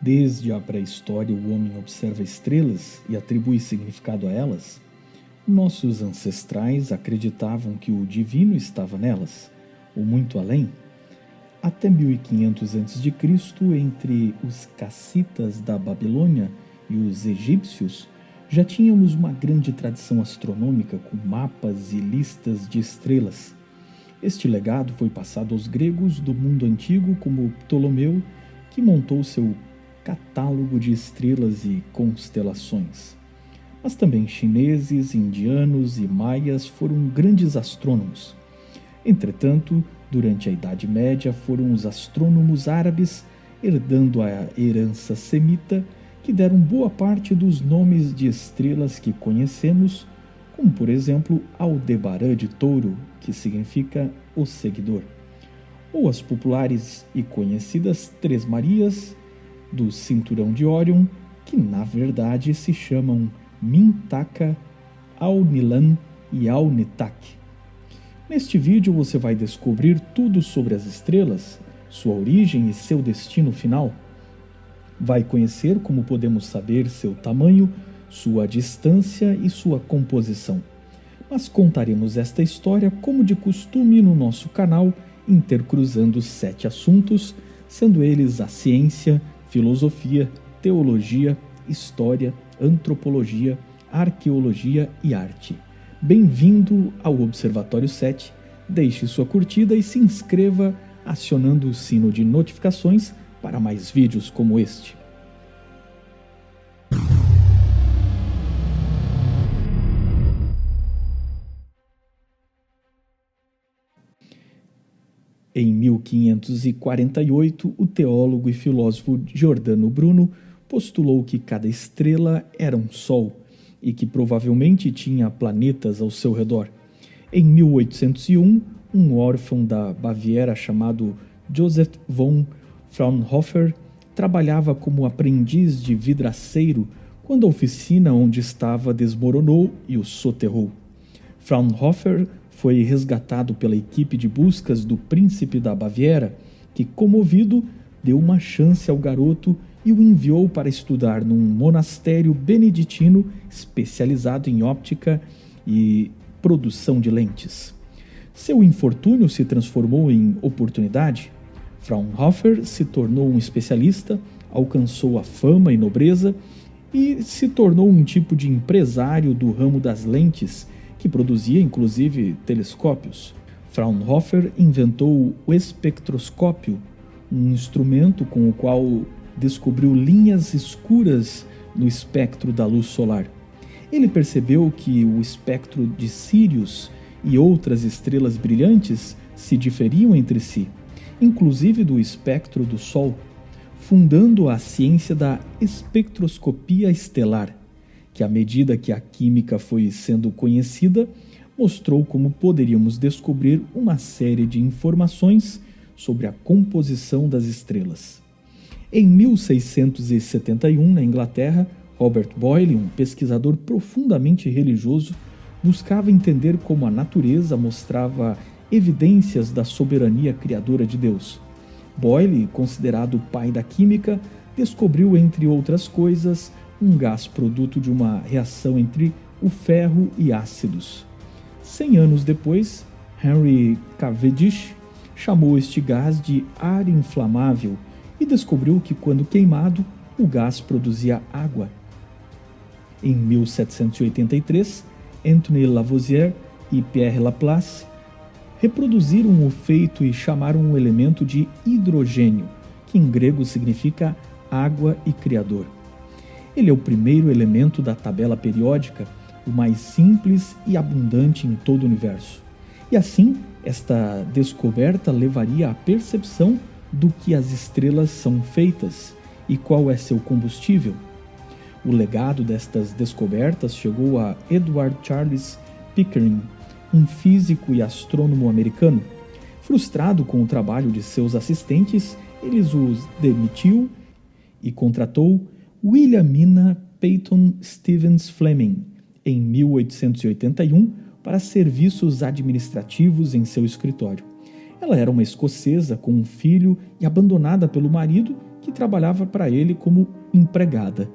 Desde a pré-história, o homem observa estrelas e atribui significado a elas. Nossos ancestrais acreditavam que o divino estava nelas, ou muito além. Até 1500 a.C., entre os cassitas da Babilônia e os egípcios, já tínhamos uma grande tradição astronômica com mapas e listas de estrelas. Este legado foi passado aos gregos do mundo antigo, como Ptolomeu, que montou seu catálogo de estrelas e constelações. Mas também chineses, indianos e maias foram grandes astrônomos. Entretanto, durante a Idade Média, foram os astrônomos árabes, herdando a herança semita, que deram boa parte dos nomes de estrelas que conhecemos, como por exemplo Aldebarã de Touro, que significa o seguidor, ou as populares e conhecidas Três Marias do Cinturão de Órion, que na verdade se chamam Mintaka, Alnilan e Alnitak. Neste vídeo você vai descobrir tudo sobre as estrelas, sua origem e seu destino final. Vai conhecer como podemos saber seu tamanho, sua distância e sua composição. Mas contaremos esta história como de costume no nosso canal, intercruzando 7 assuntos, sendo eles a ciência, filosofia, teologia, história, antropologia, arqueologia e arte. Bem-vindo ao Observatório 7, deixe sua curtida e se inscreva acionando o sino de notificações para mais vídeos como este. Em 1548, o teólogo e filósofo Giordano Bruno postulou que cada estrela era um sol e que provavelmente tinha planetas ao seu redor. Em 1801, um órfão da Baviera chamado Joseph von Fraunhofer trabalhava como aprendiz de vidraceiro quando a oficina onde estava desmoronou e o soterrou. Fraunhofer foi resgatado pela equipe de buscas do príncipe da Baviera, que, comovido, deu uma chance ao garoto e o enviou para estudar num monastério beneditino especializado em óptica e produção de lentes. Seu infortúnio se transformou em oportunidade. Fraunhofer se tornou um especialista, alcançou a fama e nobreza e se tornou um tipo de empresário do ramo das lentes, que produzia inclusive telescópios. Fraunhofer inventou o espectroscópio, um instrumento com o qual descobriu linhas escuras no espectro da luz solar. Ele percebeu que o espectro de Sírius e outras estrelas brilhantes se diferiam entre si, inclusive do espectro do Sol, fundando a ciência da espectroscopia estelar, que à medida que a química foi sendo conhecida, mostrou como poderíamos descobrir uma série de informações sobre a composição das estrelas. Em 1671, na Inglaterra, Robert Boyle, um pesquisador profundamente religioso, buscava entender como a natureza mostrava evidências da soberania criadora de Deus. Boyle, considerado o pai da química, descobriu, entre outras coisas, um gás produto de uma reação entre o ferro e ácidos. 100 anos depois, Henry Cavendish chamou este gás de ar inflamável e descobriu que, quando queimado, o gás produzia água. Em 1783, Antoine Lavoisier e Pierre Laplace reproduziram o feito e chamaram o elemento de hidrogênio, que em grego significa água e criador. Ele é o primeiro elemento da tabela periódica, o mais simples e abundante em todo o universo. E assim, esta descoberta levaria à percepção do que as estrelas são feitas e qual é seu combustível. O legado destas descobertas chegou a Edward Charles Pickering, um físico e astrônomo americano. Frustrado com o trabalho de seus assistentes, ele os demitiu e contratou Williamina Peyton Stevens Fleming, em 1881, para serviços administrativos em seu escritório. Ela era uma escocesa com um filho e abandonada pelo marido, que que trabalhava para ele como empregada.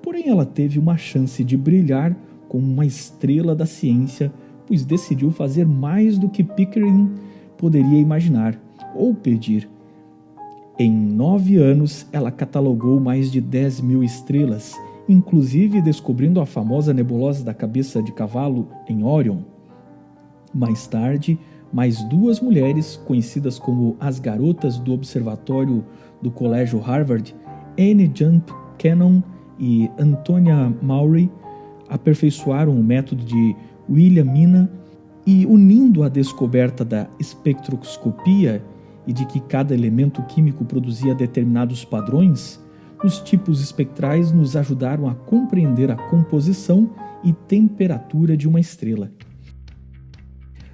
Porém, ela teve uma chance de brilhar como uma estrela da ciência, pois decidiu fazer mais do que Pickering poderia imaginar ou pedir. Em 9 anos, ela catalogou mais de 10.000 estrelas, inclusive descobrindo a famosa nebulosa da cabeça de cavalo em Órion. Mais tarde, mais 2 mulheres, conhecidas como as garotas do observatório do Colégio Harvard, Annie Jump Cannon e Antonia Maury, aperfeiçoaram o método de William Mina e, unindo a descoberta da espectroscopia e de que cada elemento químico produzia determinados padrões, os tipos espectrais nos ajudaram a compreender a composição e temperatura de uma estrela.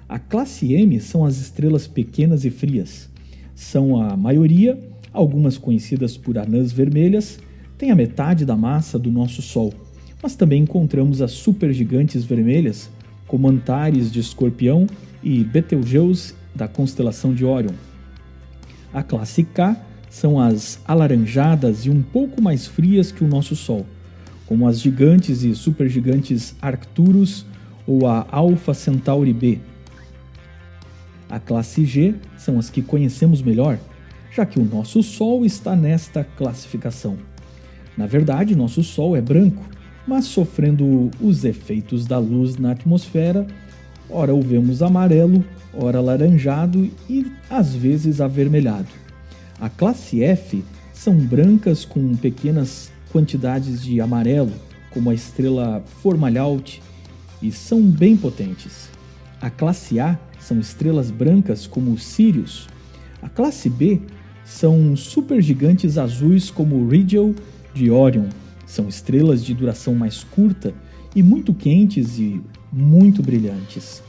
A classe M são as estrelas pequenas e frias. São a maioria, algumas conhecidas por anãs vermelhas, têm a metade da massa do nosso Sol, mas também encontramos as supergigantes vermelhas, como Antares de Escorpião e Betelgeuse da constelação de Órion. A classe K são as alaranjadas e um pouco mais frias que o nosso Sol, como as gigantes e supergigantes Arcturus ou a Alpha Centauri B. A classe G são as que conhecemos melhor, já que o nosso Sol está nesta classificação. Na verdade, nosso Sol é branco, mas sofrendo os efeitos da luz na atmosfera, ora o vemos amarelo, ora alaranjado e às vezes avermelhado. A classe F são brancas com pequenas quantidades de amarelo, como a estrela Fomalhaut, e são bem potentes. A classe A são estrelas brancas como Sirius. A classe B são supergigantes azuis como Rigel de Órion. São estrelas de duração mais curta e muito quentes e muito brilhantes.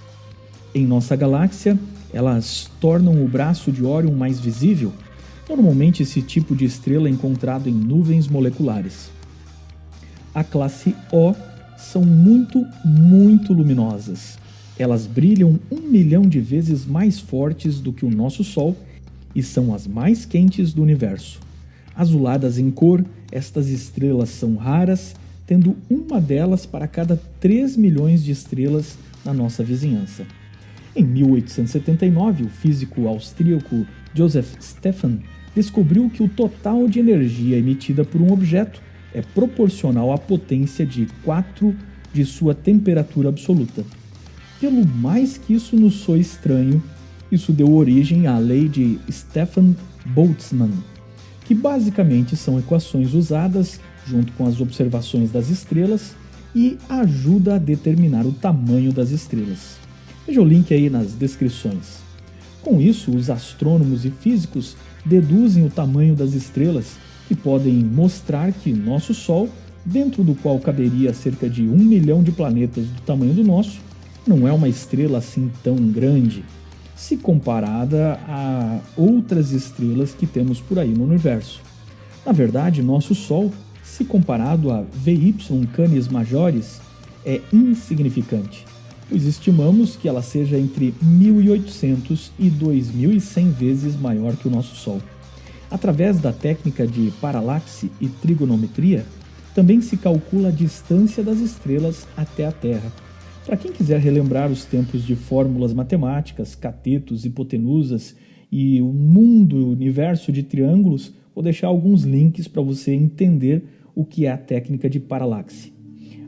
Em nossa galáxia, elas tornam o braço de Órion mais visível. Normalmente esse tipo de estrela é encontrado em nuvens moleculares. A classe O são muito luminosas. Elas brilham 1 milhão de vezes mais fortes do que o nosso Sol e são as mais quentes do universo. Azuladas em cor, estas estrelas são raras, tendo uma delas para cada 3 milhões de estrelas na nossa vizinhança. Em 1879, o físico austríaco Joseph Stephan descobriu que o total de energia emitida por um objeto é proporcional à potência de 4 de sua temperatura absoluta. Pelo mais que isso nos soe estranho, isso deu origem à lei de Stefan-Boltzmann, que basicamente são equações usadas junto com as observações das estrelas e ajuda a determinar o tamanho das estrelas. Veja o link aí nas descrições. Com isso, os astrônomos e físicos deduzem o tamanho das estrelas e podem mostrar que nosso Sol, dentro do qual caberia cerca de 1 milhão de planetas do tamanho do nosso, não é uma estrela assim tão grande, se comparada a outras estrelas que temos por aí no universo. Na verdade, nosso Sol, se comparado a VY Canis Majoris, é insignificante, pois estimamos que ela seja entre 1.800 e 2.100 vezes maior que o nosso Sol. Através da técnica de paralaxe e trigonometria, também se calcula a distância das estrelas até a Terra. Para quem quiser relembrar os tempos de fórmulas matemáticas, catetos, hipotenusas e o universo de triângulos, vou deixar alguns links para você entender o que é a técnica de paralaxe.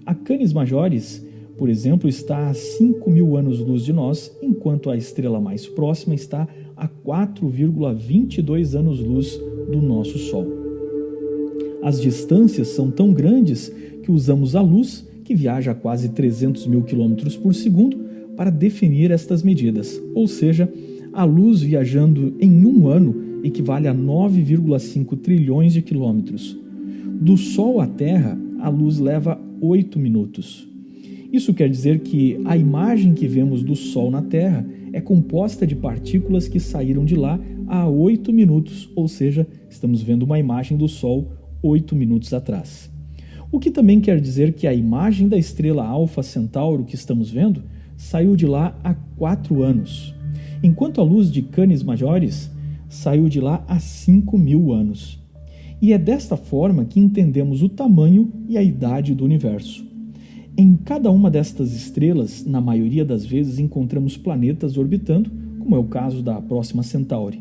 A Canis Majoris, por exemplo, está a 5.000 anos-luz de nós, enquanto a estrela mais próxima está a 4,22 anos-luz do nosso Sol. As distâncias são tão grandes que usamos a luz, que viaja a quase 300.000 km por segundo, para definir estas medidas, ou seja, a luz viajando em um ano equivale a 9,5 trilhões de quilômetros. Do Sol à Terra, a luz leva 8 minutos. Isso quer dizer que a imagem que vemos do Sol na Terra é composta de partículas que saíram de lá há 8 minutos, ou seja, estamos vendo uma imagem do Sol 8 minutos atrás. O que também quer dizer que a imagem da estrela Alpha Centauro que estamos vendo saiu de lá há 4 anos, enquanto a luz de Canis Majoris saiu de lá há 5.000 anos. E é desta forma que entendemos o tamanho e a idade do universo. Em cada uma destas estrelas, na maioria das vezes, encontramos planetas orbitando, como é o caso da Próxima Centauri.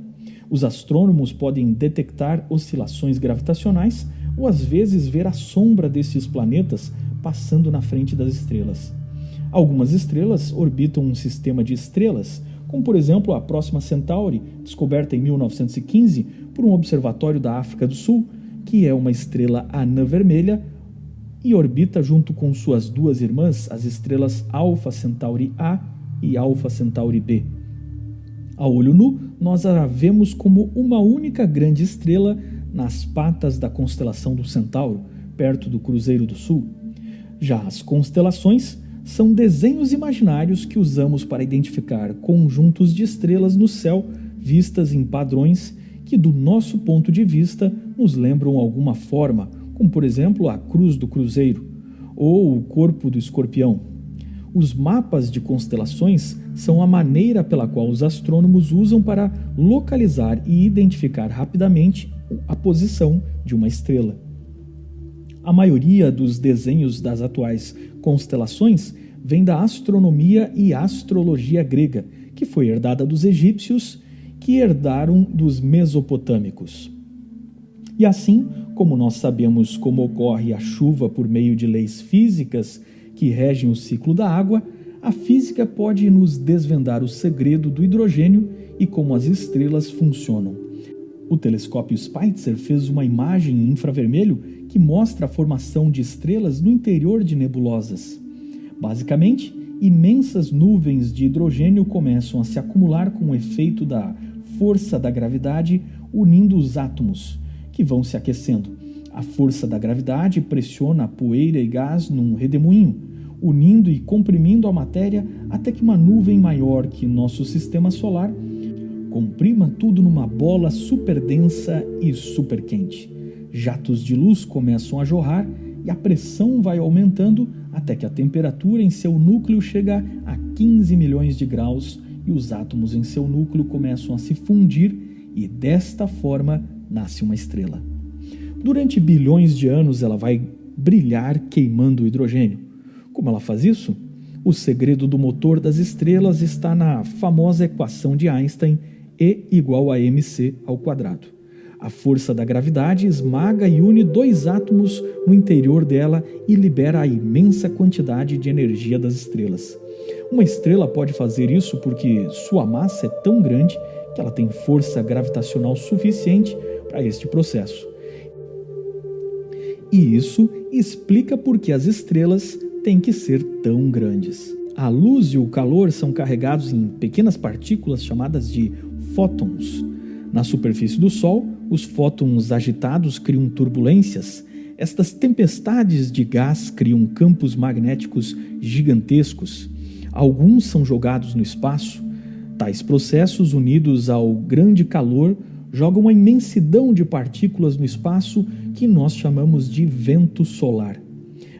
Os astrônomos podem detectar oscilações gravitacionais ou às vezes ver a sombra desses planetas passando na frente das estrelas. Algumas estrelas orbitam um sistema de estrelas, como por exemplo a Próxima Centauri, descoberta em 1915 por um observatório da África do Sul, que é uma estrela anã vermelha e orbita junto com suas duas irmãs, as estrelas Alpha Centauri A e Alpha Centauri B. A olho nu, nós a vemos como uma única grande estrela nas patas da constelação do Centauro, perto do Cruzeiro do Sul. Já as constelações são desenhos imaginários que usamos para identificar conjuntos de estrelas no céu vistas em padrões que, do nosso ponto de vista, nos lembram alguma forma, como por exemplo a cruz do Cruzeiro ou o corpo do Escorpião. Os mapas de constelações são a maneira pela qual os astrônomos usam para localizar e identificar rapidamente a posição de uma estrela. A maioria dos desenhos das atuais constelações vem da astronomia e astrologia grega, que foi herdada dos egípcios, que herdaram dos mesopotâmicos. E assim, como nós sabemos como ocorre a chuva por meio de leis físicas que regem o ciclo da água, a física pode nos desvendar o segredo do hidrogênio e como as estrelas funcionam. O telescópio Spitzer fez uma imagem em infravermelho que mostra a formação de estrelas no interior de nebulosas. Basicamente, imensas nuvens de hidrogênio começam a se acumular com o efeito da força da gravidade unindo os átomos, que vão se aquecendo. A força da gravidade pressiona a poeira e gás num redemoinho, unindo e comprimindo a matéria até que uma nuvem maior que nosso sistema solar comprima tudo numa bola super densa e super quente. Jatos de luz começam a jorrar e a pressão vai aumentando até que a temperatura em seu núcleo chega a 15 milhões de graus e os átomos em seu núcleo começam a se fundir e desta forma nasce uma estrela. Durante bilhões de anos ela vai brilhar queimando o hidrogênio. Como ela faz isso? O segredo do motor das estrelas está na famosa equação de Einstein, E igual a mc ao quadrado. A força da gravidade esmaga e une dois átomos no interior dela e libera a imensa quantidade de energia das estrelas. Uma estrela pode fazer isso porque sua massa é tão grande que ela tem força gravitacional suficiente para este processo. E isso explica por que as estrelas têm que ser tão grandes. A luz e o calor são carregados em pequenas partículas chamadas de fótons. Na superfície do Sol, os fótons agitados criam turbulências. Estas tempestades de gás criam campos magnéticos gigantescos. Alguns são jogados no espaço. Tais processos, unidos ao grande calor, jogam uma imensidão de partículas no espaço que nós chamamos de vento solar.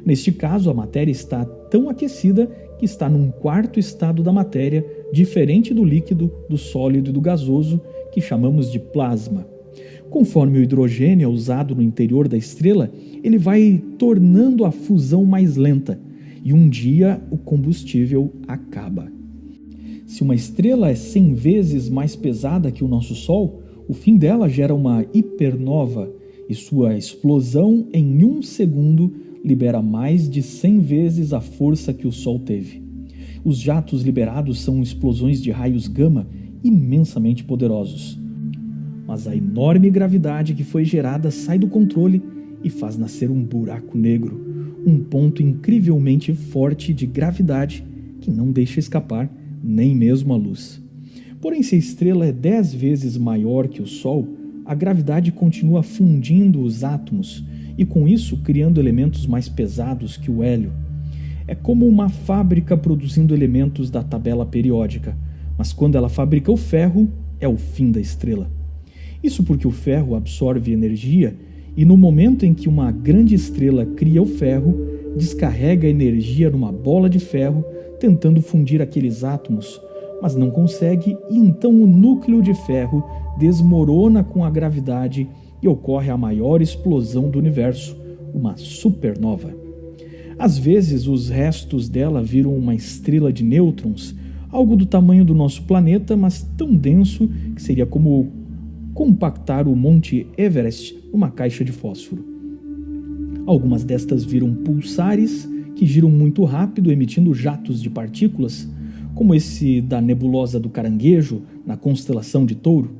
Neste caso, a matéria está tão aquecida que está num quarto estado da matéria, diferente do líquido, do sólido e do gasoso, que chamamos de plasma. Conforme o hidrogênio é usado no interior da estrela, ele vai tornando a fusão mais lenta, e um dia o combustível acaba. Se uma estrela é 100 vezes mais pesada que o nosso Sol, o fim dela gera uma hipernova, e sua explosão em 1 segundo libera mais de 100 vezes a força que o Sol teve. Os jatos liberados são explosões de raios gama imensamente poderosos. Mas a enorme gravidade que foi gerada sai do controle e faz nascer um buraco negro, um ponto incrivelmente forte de gravidade que não deixa escapar nem mesmo a luz. Porém, se a estrela é 10 vezes maior que o Sol, a gravidade continua fundindo os átomos e com isso criando elementos mais pesados que o hélio. É como uma fábrica produzindo elementos da tabela periódica, mas quando ela fabrica o ferro, é o fim da estrela. Isso porque o ferro absorve energia e no momento em que uma grande estrela cria o ferro, descarrega energia numa bola de ferro, tentando fundir aqueles átomos, mas não consegue e então o núcleo de ferro desmorona com a gravidade e ocorre a maior explosão do universo, uma supernova. Às vezes, os restos dela viram uma estrela de nêutrons, algo do tamanho do nosso planeta, mas tão denso que seria como compactar o Monte Everest numa caixa de fósforo. Algumas destas viram pulsares que giram muito rápido, emitindo jatos de partículas, como esse da nebulosa do Caranguejo, na constelação de Touro.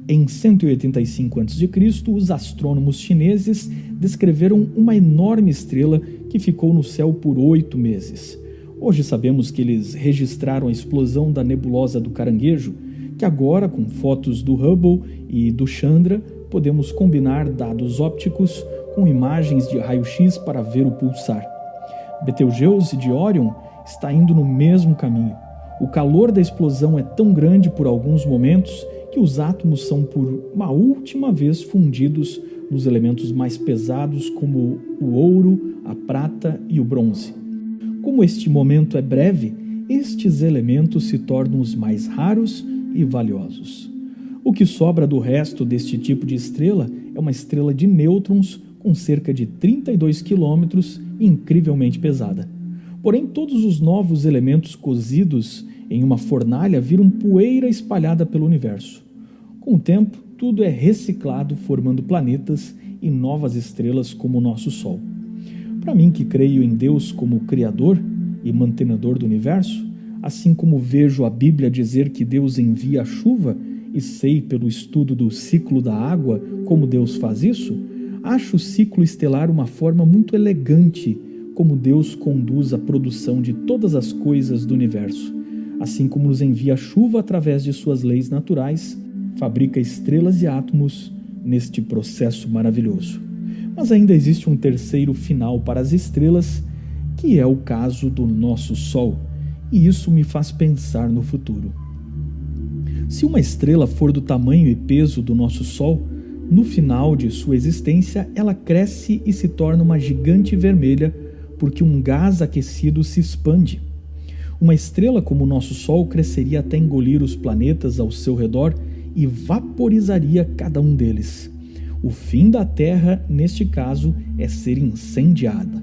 Em 185 a.C., os astrônomos chineses descreveram uma enorme estrela que ficou no céu por 8 meses. Hoje sabemos que eles registraram a explosão da nebulosa do Caranguejo, que agora, com fotos do Hubble e do Chandra, podemos combinar dados ópticos com imagens de raio-x para ver o pulsar. Betelgeuse de Órion está indo no mesmo caminho. O calor da explosão é tão grande por alguns momentos que os átomos são por uma última vez fundidos nos elementos mais pesados como o ouro, a prata e o bronze. Como este momento é breve, estes elementos se tornam os mais raros e valiosos. O que sobra do resto deste tipo de estrela é uma estrela de nêutrons com cerca de 32 quilômetros e incrivelmente pesada. Porém, todos os novos elementos cozidos em uma fornalha viram poeira espalhada pelo universo. Com o tempo, tudo é reciclado, formando planetas e novas estrelas como o nosso Sol. Para mim, que creio em Deus como Criador e mantenedor do universo, assim como vejo a Bíblia dizer que Deus envia a chuva e sei pelo estudo do ciclo da água como Deus faz isso, acho o ciclo estelar uma forma muito elegante como Deus conduz a produção de todas as coisas do universo. Assim como nos envia a chuva através de suas leis naturais, fabrica estrelas e átomos neste processo maravilhoso. Mas ainda existe um terceiro final para as estrelas, que é o caso do nosso Sol, e isso me faz pensar no futuro. Se uma estrela for do tamanho e peso do nosso Sol, no final de sua existência ela cresce e se torna uma gigante vermelha porque um gás aquecido se expande. Uma estrela como o nosso Sol cresceria até engolir os planetas ao seu redor e vaporizaria cada um deles. O fim da Terra, neste caso, é ser incendiada.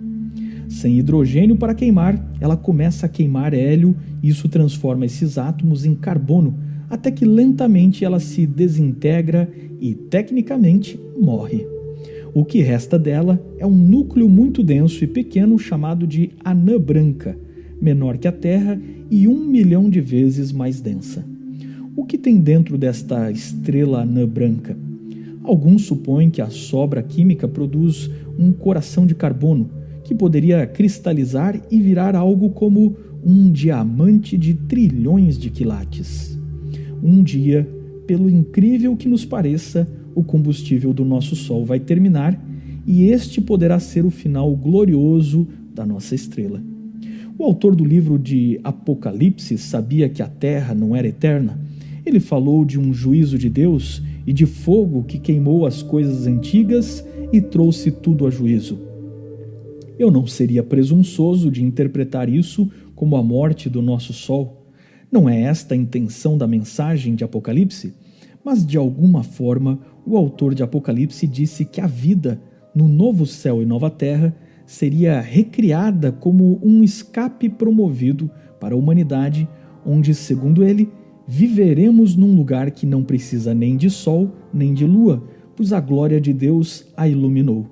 Sem hidrogênio para queimar, ela começa a queimar hélio e isso transforma esses átomos em carbono, até que lentamente ela se desintegra e, tecnicamente, morre. O que resta dela é um núcleo muito denso e pequeno chamado de anã branca, menor que a Terra e 1 milhão de vezes mais densa. O que tem dentro desta estrela anã branca? Alguns supõem que a sobra química produz um coração de carbono, que poderia cristalizar e virar algo como um diamante de trilhões de quilates. Um dia, pelo incrível que nos pareça, o combustível do nosso Sol vai terminar e este poderá ser o final glorioso da nossa estrela. O autor do livro de Apocalipse sabia que a Terra não era eterna. Ele falou de um juízo de Deus e de fogo que queimou as coisas antigas e trouxe tudo a juízo. Eu não seria presunçoso de interpretar isso como a morte do nosso Sol. Não é esta a intenção da mensagem de Apocalipse, mas de alguma forma o autor de Apocalipse disse que a vida no novo céu e nova terra seria recriada como um escape promovido para a humanidade, onde, segundo ele, viveremos num lugar que não precisa nem de sol nem de lua, pois a glória de Deus a iluminou.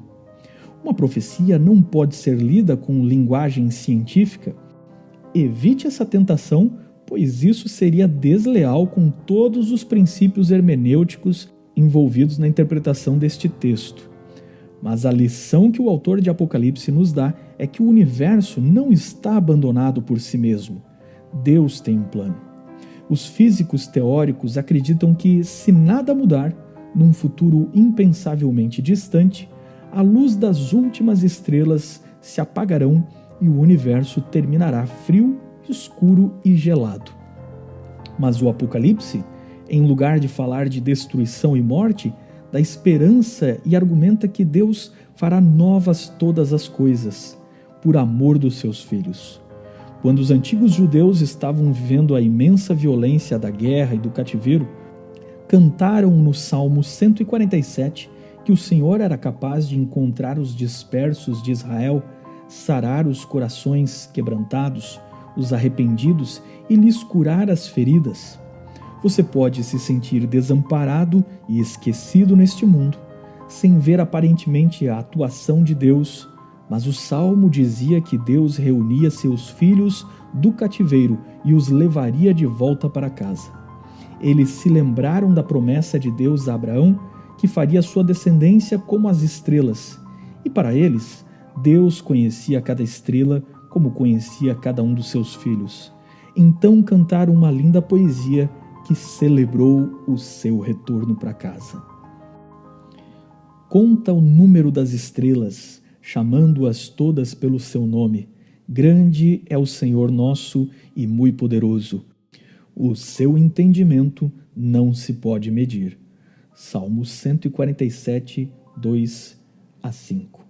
Uma profecia não pode ser lida com linguagem científica. Evite essa tentação, pois isso seria desleal com todos os princípios hermenêuticos envolvidos na interpretação deste texto. Mas a lição que o autor de Apocalipse nos dá é que o universo não está abandonado por si mesmo. Deus tem um plano. Os físicos teóricos acreditam que, se nada mudar, num futuro impensavelmente distante, a luz das últimas estrelas se apagarão e o universo terminará frio, escuro e gelado. Mas o Apocalipse, em lugar de falar de destruição e morte, dá esperança e argumenta que Deus fará novas todas as coisas, por amor dos seus filhos. Quando os antigos judeus estavam vivendo a imensa violência da guerra e do cativeiro, Cantaram no Salmo 147 que o Senhor era capaz de encontrar os dispersos de Israel, sarar os corações quebrantados, os arrependidos e lhes curar as feridas. Você pode se sentir desamparado e esquecido neste mundo, sem ver aparentemente a atuação de Deus, mas o Salmo dizia que Deus reunia seus filhos do cativeiro e os levaria de volta para casa. Eles se lembraram da promessa de Deus a Abraão, que faria sua descendência como as estrelas, e para eles, Deus conhecia cada estrela como conhecia cada um dos seus filhos. Então cantaram uma linda poesia que celebrou o seu retorno para casa. Conta o número das estrelas, chamando-as todas pelo seu nome. Grande é o Senhor nosso e muito poderoso. O seu entendimento não se pode medir. Salmo 147, 2 a 5.